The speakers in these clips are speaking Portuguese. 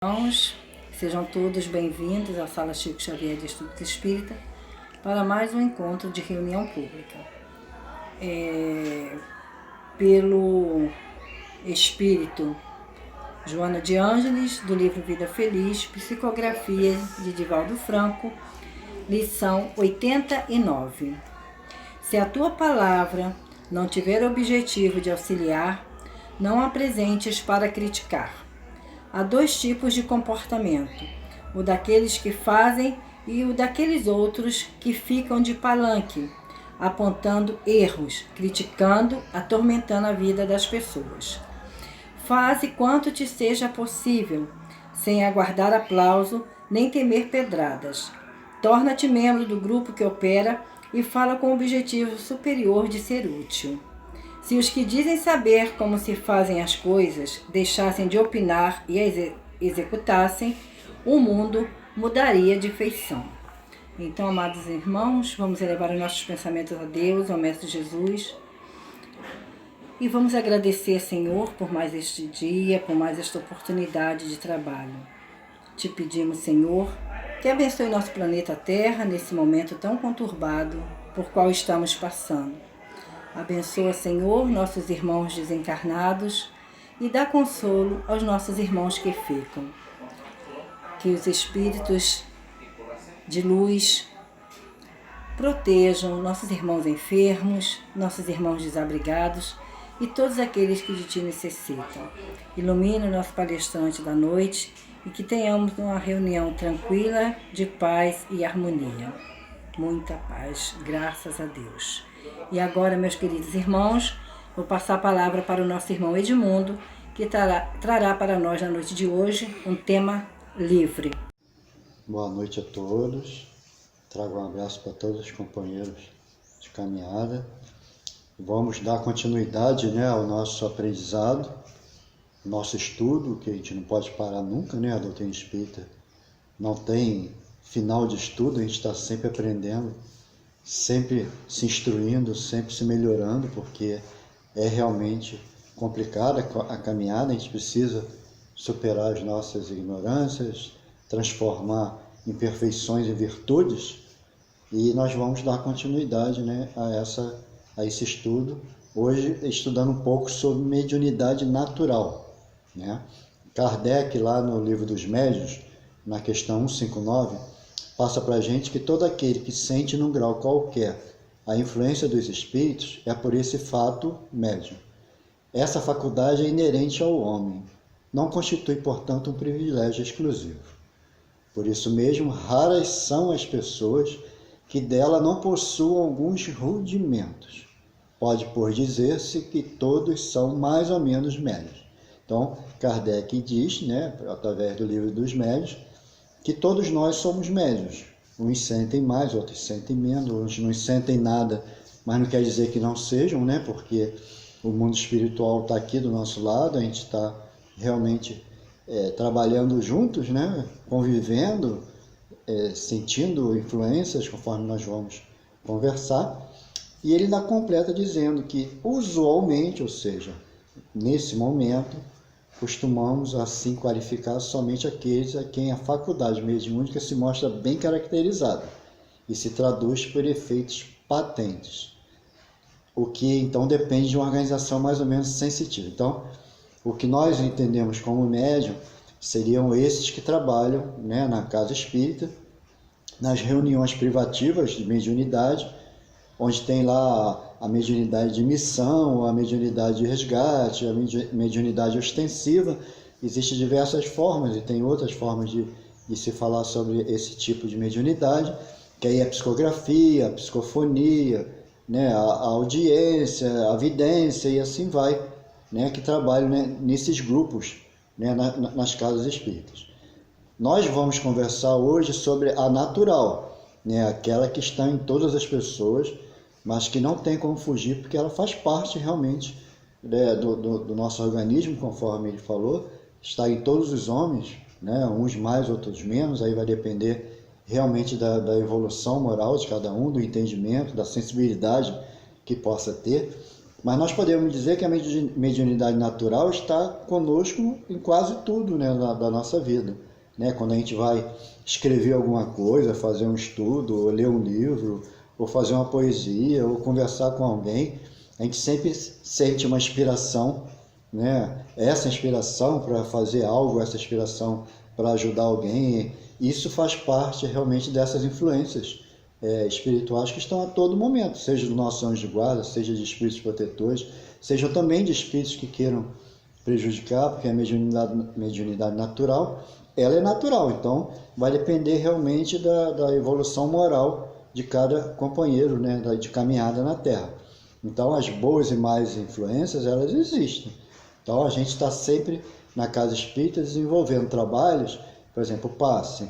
Irmãos, sejam todos bem-vindos à Sala Chico Xavier de Estudos Espírita para mais um encontro de reunião pública. Pelo Espírito Joana de Ângeles, do livro Vida Feliz, psicografia de Divaldo Franco, lição 89. Se a tua palavra não tiver objetivo de auxiliar, não a apresentes para criticar. Há dois tipos de comportamento, o daqueles que fazem e o daqueles outros que ficam de palanque, apontando erros, criticando, atormentando a vida das pessoas. Faze quanto te seja possível, sem aguardar aplauso nem temer pedradas. Torna-te membro do grupo que opera e fala com o objetivo superior de ser útil. Se os que dizem saber como se fazem as coisas deixassem de opinar e executassem, o mundo mudaria de feição. Então, amados irmãos, vamos elevar os nossos pensamentos a Deus, ao Mestre Jesus, e vamos agradecer, Senhor, por mais este dia, por mais esta oportunidade de trabalho. Te pedimos, Senhor, que abençoe nosso planeta Terra nesse momento tão conturbado por qual estamos passando. Abençoa, Senhor, nossos irmãos desencarnados e dá consolo aos nossos irmãos que ficam. Que os espíritos de luz protejam nossos irmãos enfermos, nossos irmãos desabrigados e todos aqueles que de Ti necessitam. Ilumina o nosso palestrante da noite e que tenhamos uma reunião tranquila, de paz e harmonia. Muita paz, graças a Deus. E agora, meus queridos irmãos, vou passar a palavra para o nosso irmão Edmundo, que trará para nós na noite de hoje um tema livre. Boa noite a todos. Trago um abraço para todos os companheiros de caminhada. Vamos dar continuidade, ao nosso aprendizado, nosso estudo, que a gente não pode parar nunca, a doutrina espírita não tem final de estudo, a gente está sempre aprendendo, sempre se instruindo, sempre se melhorando, porque é realmente complicada a caminhada, a gente precisa superar as nossas ignorâncias, transformar imperfeições em virtudes, e nós vamos dar continuidade a esse estudo, hoje estudando um pouco sobre mediunidade natural. Kardec, lá no Livro dos Médiuns, na questão 159, passa para a gente que todo aquele que sente num grau qualquer a influência dos espíritos é por esse fato médium. Essa faculdade é inerente ao homem, não constitui, portanto, um privilégio exclusivo. Por isso mesmo, raras são as pessoas que dela não possuam alguns rudimentos. Pode, por dizer-se, que todos são mais ou menos médios. Então, Kardec diz, através do Livro dos Médiuns, que todos nós somos médiuns. Uns sentem mais, outros sentem menos, uns não sentem nada, mas não quer dizer que não sejam, porque o mundo espiritual está aqui do nosso lado, a gente está realmente trabalhando juntos, convivendo, sentindo influências conforme nós vamos conversar. E ele ainda completa dizendo que usualmente, ou seja, nesse momento, costumamos assim qualificar somente aqueles a quem a faculdade mediúnica se mostra bem caracterizada e se traduz por efeitos patentes, o que então depende de uma organização mais ou menos sensitiva. Então, o que nós entendemos como médium seriam esses que trabalham na casa espírita, nas reuniões privativas de mediunidade, onde tem lá a mediunidade de missão, a mediunidade de resgate, a mediunidade ostensiva. Existem diversas formas e tem outras formas de se falar sobre esse tipo de mediunidade, que aí é a psicografia, a psicofonia, a audiência, a vidência e assim vai, que trabalham nesses grupos, nas casas espíritas. Nós vamos conversar hoje sobre a natural, aquela que está em todas as pessoas, mas que não tem como fugir, porque ela faz parte realmente do nosso organismo, conforme ele falou, está em todos os homens, uns mais, outros menos, aí vai depender realmente da evolução moral de cada um, do entendimento, da sensibilidade que possa ter. Mas nós podemos dizer que a mediunidade natural está conosco em quase tudo, né, da nossa vida. Né? Quando a gente vai escrever alguma coisa, fazer um estudo, ou ler um livro, ou fazer uma poesia, ou conversar com alguém, a gente sempre sente uma inspiração, né? Essa inspiração para fazer algo, essa inspiração para ajudar alguém, isso faz parte realmente dessas influências espirituais que estão a todo momento, seja do nosso anjo de guarda, seja de espíritos protetores, seja também de espíritos que queiram prejudicar, porque a mediunidade natural, ela é natural, então vai depender realmente da evolução moral de cada companheiro, né, de caminhada na Terra. Então as boas e más influências, elas existem. Então a gente está sempre na casa espírita desenvolvendo trabalhos, por exemplo, o passe,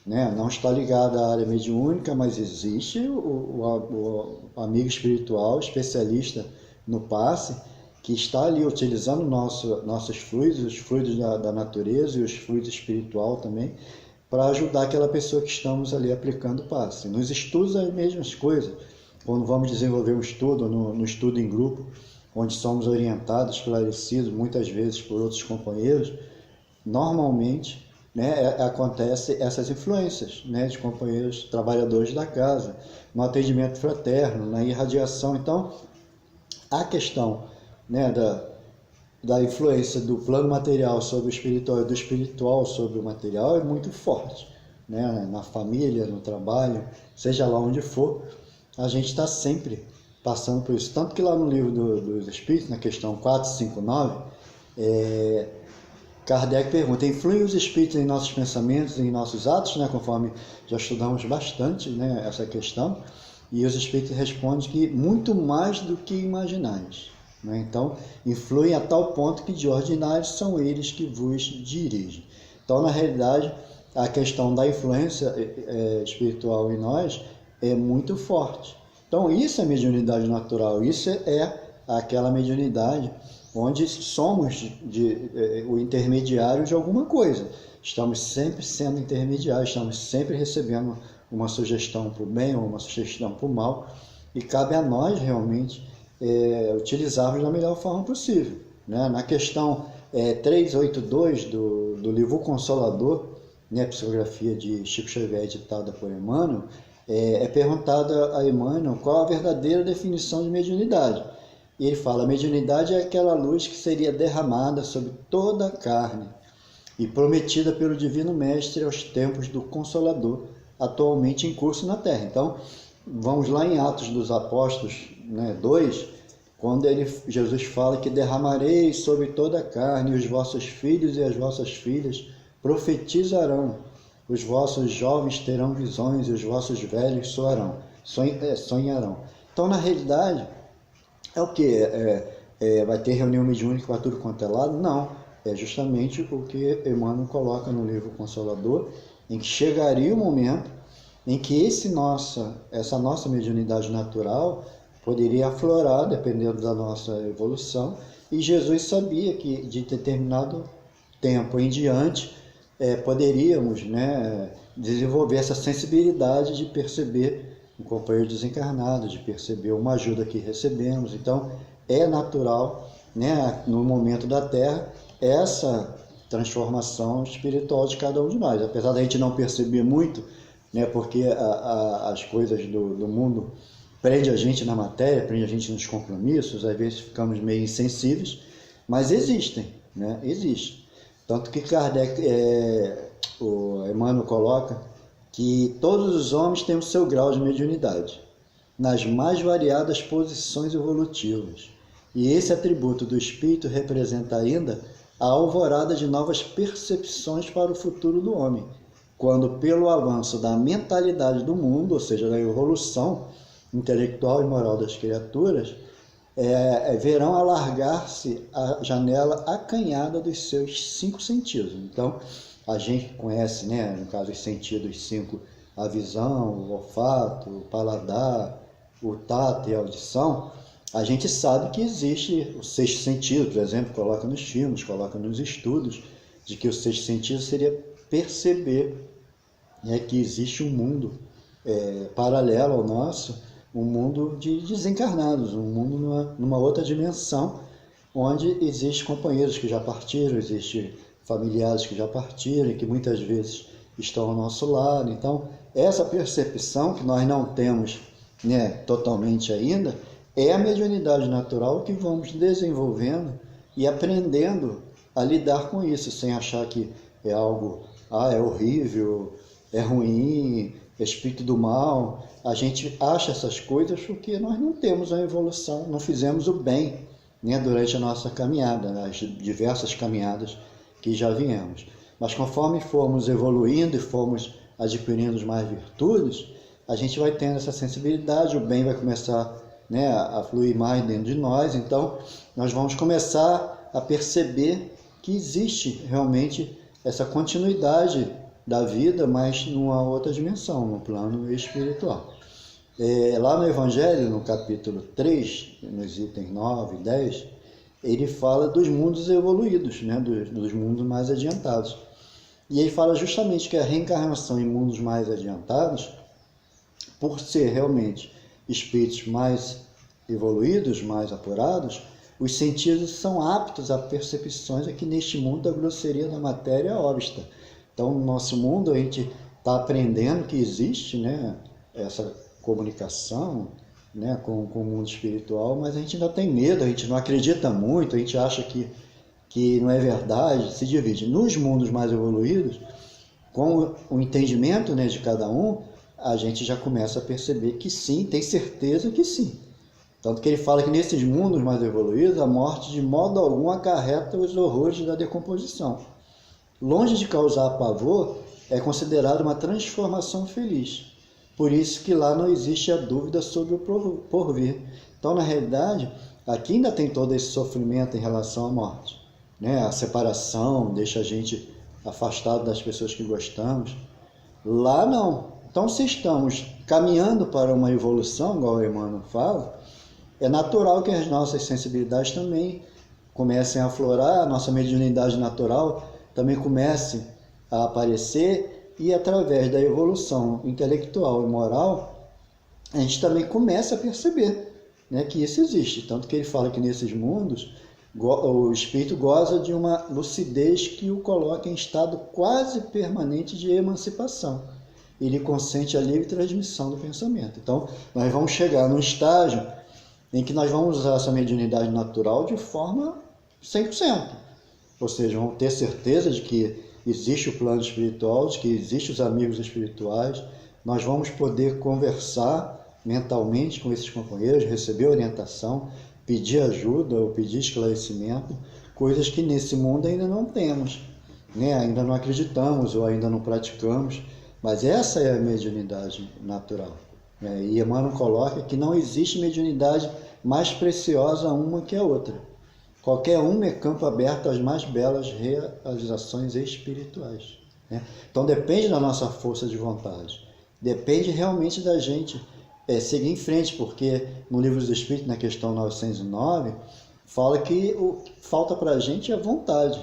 né? Não está ligado à área mediúnica, mas existe o amigo espiritual, especialista no passe, que está ali utilizando nossos fluidos, os fluidos da natureza e os fluidos espiritual também, para ajudar aquela pessoa que estamos ali aplicando o passe. Nos estudos, as mesmas coisas. Quando vamos desenvolver um estudo, no estudo em grupo, onde somos orientados, esclarecidos, muitas vezes por outros companheiros, normalmente, né, acontece essas influências, né, de companheiros trabalhadores da casa, no atendimento fraterno, na irradiação. Então, a questão, né, da influência do plano material sobre o espiritual e do espiritual sobre o material é muito forte, né, na família, no trabalho, seja lá onde for, a gente está sempre passando por isso. Tanto que lá no livro dos Espíritos, na questão 459, Kardec pergunta: influem os espíritos em nossos pensamentos, em nossos atos, né? Conforme já estudamos bastante, né, essa questão, e os espíritos respondem que muito mais do que imaginais, né? Então, influem a tal ponto que de ordinário são eles que vos dirigem. Então, na realidade, a questão da influência espiritual em nós é muito forte. Então, isso é mediunidade natural, isso é aquela mediunidade onde somos o intermediário de alguma coisa. Estamos sempre sendo intermediários, estamos sempre recebendo uma sugestão para o bem ou uma sugestão para o mal, e cabe a nós realmente utilizarmos da melhor forma possível, né? Na questão 382 do livro Consolador, né, psicografia de Chico Xavier, editada por Emmanuel, é perguntada a Emmanuel qual a verdadeira definição de mediunidade. E ele fala: a mediunidade é aquela luz que seria derramada sobre toda a carne e prometida pelo Divino Mestre aos tempos do Consolador, atualmente em curso na Terra. Então, vamos lá em Atos dos Apóstolos, né, 2, quando Jesus fala que derramarei sobre toda a carne, e os vossos filhos e as vossas filhas profetizarão, os vossos jovens terão visões e os vossos velhos sonharão. Então, na realidade, é o que? Vai ter reunião mediúnica para tudo quanto é lado? Não. É justamente o que Emmanuel coloca no livro Consolador, em que chegaria o momento em que essa nossa mediunidade natural poderia aflorar, dependendo da nossa evolução, e Jesus sabia que de determinado tempo em diante poderíamos, né, desenvolver essa sensibilidade de perceber um companheiro desencarnado, de perceber uma ajuda que recebemos. Então, é natural, né, no momento da Terra, essa transformação espiritual de cada um de nós. Apesar da gente não perceber muito, né, porque as coisas do mundo prende a gente na matéria, prende a gente nos compromissos, às vezes ficamos meio insensíveis, mas existem, né? Existem. Tanto que Kardec, o Emmanuel coloca que todos os homens têm o seu grau de mediunidade, nas mais variadas posições evolutivas. E esse atributo do espírito representa ainda a alvorada de novas percepções para o futuro do homem, quando pelo avanço da mentalidade do mundo, ou seja, da evolução intelectual e moral das criaturas, verão alargar-se a janela acanhada dos seus 5 sentidos. Então, a gente conhece, né, no caso, os sentidos 5, a visão, o olfato, o paladar, o tato e a audição. A gente sabe que existe o 6º sentido, por exemplo, coloca nos filmes, coloca nos estudos, de que o 6º sentido seria perceber, né, que existe um mundo paralelo ao nosso, um mundo de desencarnados, um mundo numa outra dimensão, onde existem companheiros que já partiram, existem familiares que já partiram e que muitas vezes estão ao nosso lado. Então, essa percepção que nós não temos, né, totalmente ainda, é a mediunidade natural que vamos desenvolvendo e aprendendo a lidar com isso, sem achar que é algo, é horrível, é ruim, é espírito do mal. A gente acha essas coisas porque nós não temos a evolução, não fizemos o bem, né, durante a nossa caminhada, as diversas caminhadas que já viemos. Mas conforme formos evoluindo e formos adquirindo mais virtudes, a gente vai tendo essa sensibilidade, o bem vai começar, né, a fluir mais dentro de nós. Então nós vamos começar a perceber que existe realmente essa continuidade da vida, mas numa outra dimensão, no plano espiritual. Lá no Evangelho, no capítulo 3, nos itens 9 e 10, ele fala dos mundos evoluídos, né, dos mundos mais adiantados. E ele fala justamente que a reencarnação em mundos mais adiantados, por ser realmente espíritos mais evoluídos, mais apurados, os sentidos são aptos a percepções aqui neste mundo da grosseria da matéria obsta. Então, no nosso mundo, a gente está aprendendo que existe, né, essa comunicação, né, com o mundo espiritual, mas a gente ainda tem medo, a gente não acredita muito, a gente acha que não é verdade, se divide. Nos mundos mais evoluídos, com o entendimento, né, de cada um, a gente já começa a perceber que sim, tem certeza que sim. Tanto que ele fala que nesses mundos mais evoluídos, a morte de modo algum acarreta os horrores da decomposição. Longe de causar pavor, é considerado uma transformação feliz. Por isso que lá não existe a dúvida sobre o porvir. Então, na realidade, aqui ainda tem todo esse sofrimento em relação à morte, né? A separação deixa a gente afastado das pessoas que gostamos. Lá não. Então, se estamos caminhando para uma evolução, igual o Emmanuel fala, é natural que as nossas sensibilidades também comecem a aflorar, a nossa mediunidade natural também comece a aparecer, e através da evolução intelectual e moral, a gente também começa a perceber, né, que isso existe. Tanto que ele fala que nesses mundos, o espírito goza de uma lucidez que o coloca em estado quase permanente de emancipação. Ele consente a livre transmissão do pensamento. Então, nós vamos chegar num estágio em que nós vamos usar essa mediunidade natural de forma 100%. Ou seja, vamos ter certeza de que existe o plano espiritual, de que existem os amigos espirituais. Nós vamos poder conversar mentalmente com esses companheiros, receber orientação, pedir ajuda ou pedir esclarecimento, coisas que nesse mundo ainda não temos, né? Ainda não acreditamos ou ainda não praticamos, mas essa é a mediunidade natural. E Emmanuel coloca que não existe mediunidade mais preciosa uma que a outra. Qualquer uma é campo aberto às mais belas realizações espirituais, né? Então depende da nossa força de vontade, depende realmente da gente seguir em frente, porque no Livro dos Espíritos, na questão 909, fala que o que falta para a gente é vontade,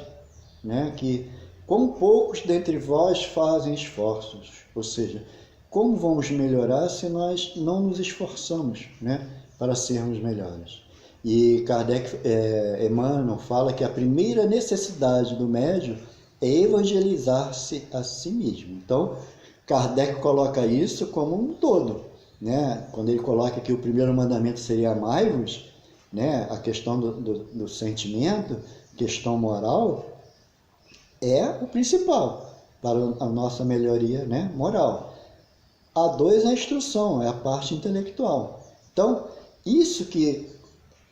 né? Que como poucos dentre vós fazem esforços, ou seja, como vamos melhorar se nós não nos esforçamos, né, para sermos melhores? E Kardec, Emmanuel fala que a primeira necessidade do médium é evangelizar-se a si mesmo. Então, Kardec coloca isso como um todo, né? Quando ele coloca que o primeiro mandamento seria amai-vos, né? A questão do sentimento, questão moral, é o principal para a nossa melhoria, né, moral. A 2 é a instrução, é a parte intelectual. Então, isso que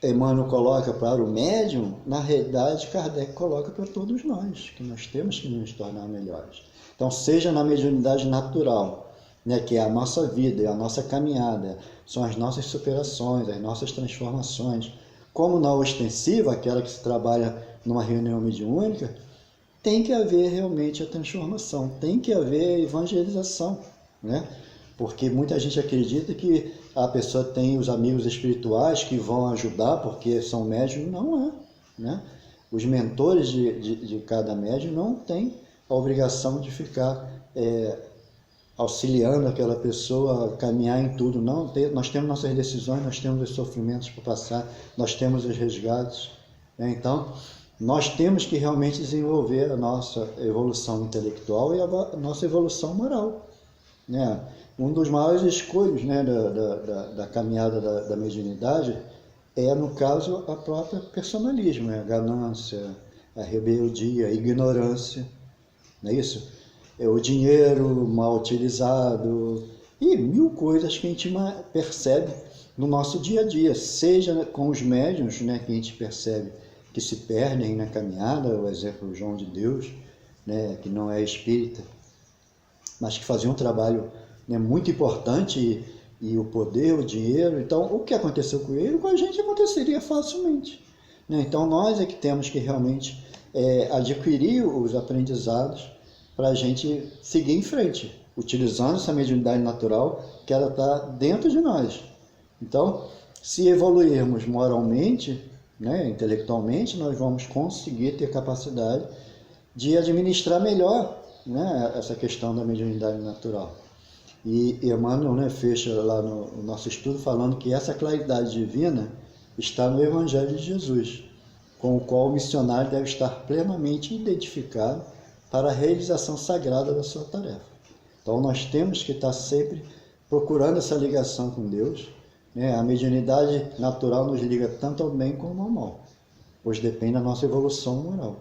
Emmanuel coloca para o médium, na realidade Kardec coloca para todos nós, que nós temos que nos tornar melhores. Então, seja na mediunidade natural, né, que é a nossa vida, é a nossa caminhada, são as nossas superações, as nossas transformações, como na ostensiva, aquela que se trabalha numa reunião mediúnica, tem que haver realmente a transformação, tem que haver a evangelização, né? Porque muita gente acredita que a pessoa tem os amigos espirituais que vão ajudar porque são médiums. Não é, né? Os mentores de cada médium não têm a obrigação de ficar auxiliando aquela pessoa a caminhar em tudo. Não, nós temos nossas decisões, nós temos os sofrimentos para passar, nós temos os resgates, né? Então, nós temos que realmente desenvolver a nossa evolução intelectual e a nossa evolução moral, né? Um dos maiores escolhos, né, da caminhada da mediunidade é, no caso, a própria personalismo, né? A ganância, a rebeldia, a ignorância, não é isso? É o dinheiro mal utilizado e mil coisas que a gente percebe no nosso dia a dia, seja com os médiuns, né, que a gente percebe que se perdem na caminhada, o exemplo João de Deus, né, que não é espírita, mas que fazia um trabalho, né, muito importante e o poder, o dinheiro. Então, o que aconteceu com ele, com a gente aconteceria facilmente, né? Então, nós é que temos que realmente adquirir os aprendizados para a gente seguir em frente, utilizando essa mediunidade natural que ela está dentro de nós. Então, se evoluirmos moralmente, né, intelectualmente, nós vamos conseguir ter capacidade de administrar melhor, né, essa questão da mediunidade natural. E Emmanuel, né, fecha lá no nosso estudo falando que essa claridade divina está no Evangelho de Jesus, com o qual o missionário deve estar plenamente identificado para a realização sagrada da sua tarefa. Então nós temos que estar sempre procurando essa ligação com Deus, né? A mediunidade natural nos liga tanto ao bem como ao mal, pois depende da nossa evolução moral.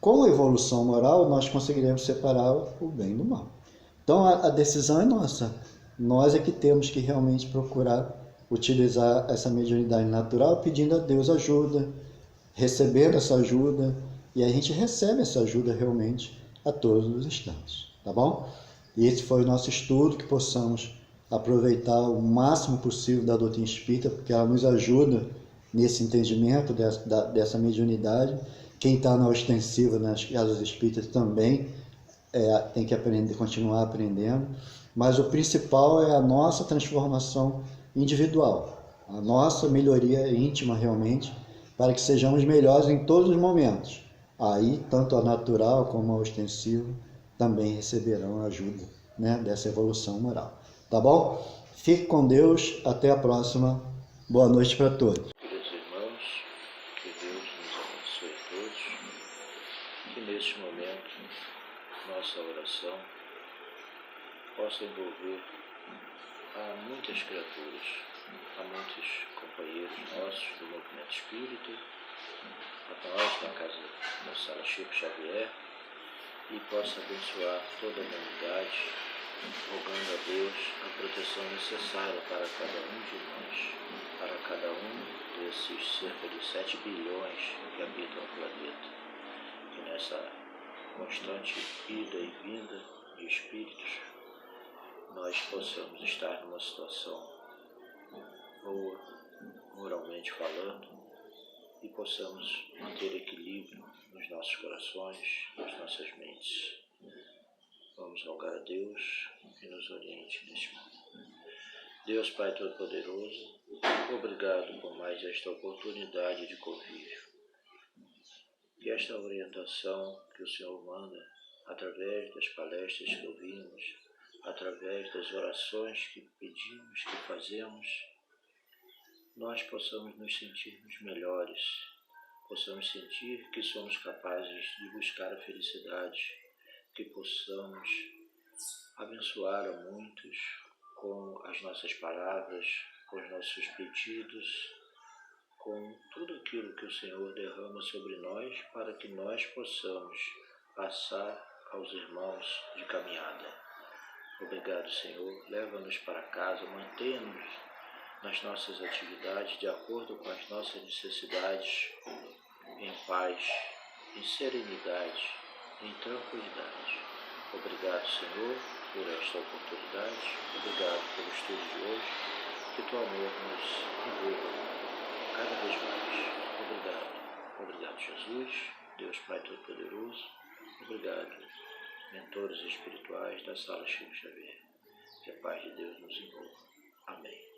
Com a evolução moral, nós conseguiremos separar o bem do mal. Então a decisão é nossa. Nós é que temos que realmente procurar utilizar essa mediunidade natural, pedindo a Deus ajuda, recebendo essa ajuda, e a gente recebe essa ajuda realmente a todos os instantes, tá bom? E esse foi o nosso estudo, que possamos aproveitar o máximo possível da doutrina espírita, porque ela nos ajuda nesse entendimento dessa mediunidade. Quem está na ostensiva, nas casas espíritas, também tem que aprender, continuar aprendendo, mas o principal é a nossa transformação individual, a nossa melhoria íntima realmente, para que sejamos melhores em todos os momentos. Aí, tanto a natural como a ostensiva também receberão a ajuda, né, dessa evolução moral. Tá bom? Fique com Deus, até a próxima. Boa noite para todos. Queridos irmãos, que Deus nos abençoe a todos, que neste momento nossa oração possa envolver a muitas criaturas, a muitos companheiros nossos do movimento espírita, a nós da casa da Sala Chico Xavier, e possa abençoar toda a humanidade, rogando a Deus a proteção necessária para cada um de nós, para cada um desses cerca de 7 bilhões que habitam o planeta. Que nessa constante ida e vinda de espíritos, nós possamos estar numa situação boa, moralmente falando, e possamos manter equilíbrio nos nossos corações, nas nossas mentes. Vamos rogar a Deus que nos oriente neste momento. Deus Pai Todo-Poderoso, obrigado por mais esta oportunidade de convívio. Que esta orientação que o Senhor manda, através das palestras que ouvimos, através das orações que pedimos, que fazemos, nós possamos nos sentirmos melhores, possamos sentir que somos capazes de buscar a felicidade, que possamos abençoar a muitos com as nossas palavras, com os nossos pedidos, com tudo aquilo que o Senhor derrama sobre nós, para que nós possamos passar aos irmãos de caminhada. Obrigado, Senhor. Leva-nos para casa, mantenha-nos nas nossas atividades de acordo com as nossas necessidades, em paz, em serenidade, em tranquilidade. Obrigado, Senhor, por esta oportunidade. Obrigado pelo estudo de hoje. Que teu amor nos envolva cada vez mais. Obrigado. Obrigado, Jesus, Deus Pai Todo-Poderoso. Obrigado, mentores espirituais da Sala Chico Xavier. Que a paz de Deus nos envolva. Amém.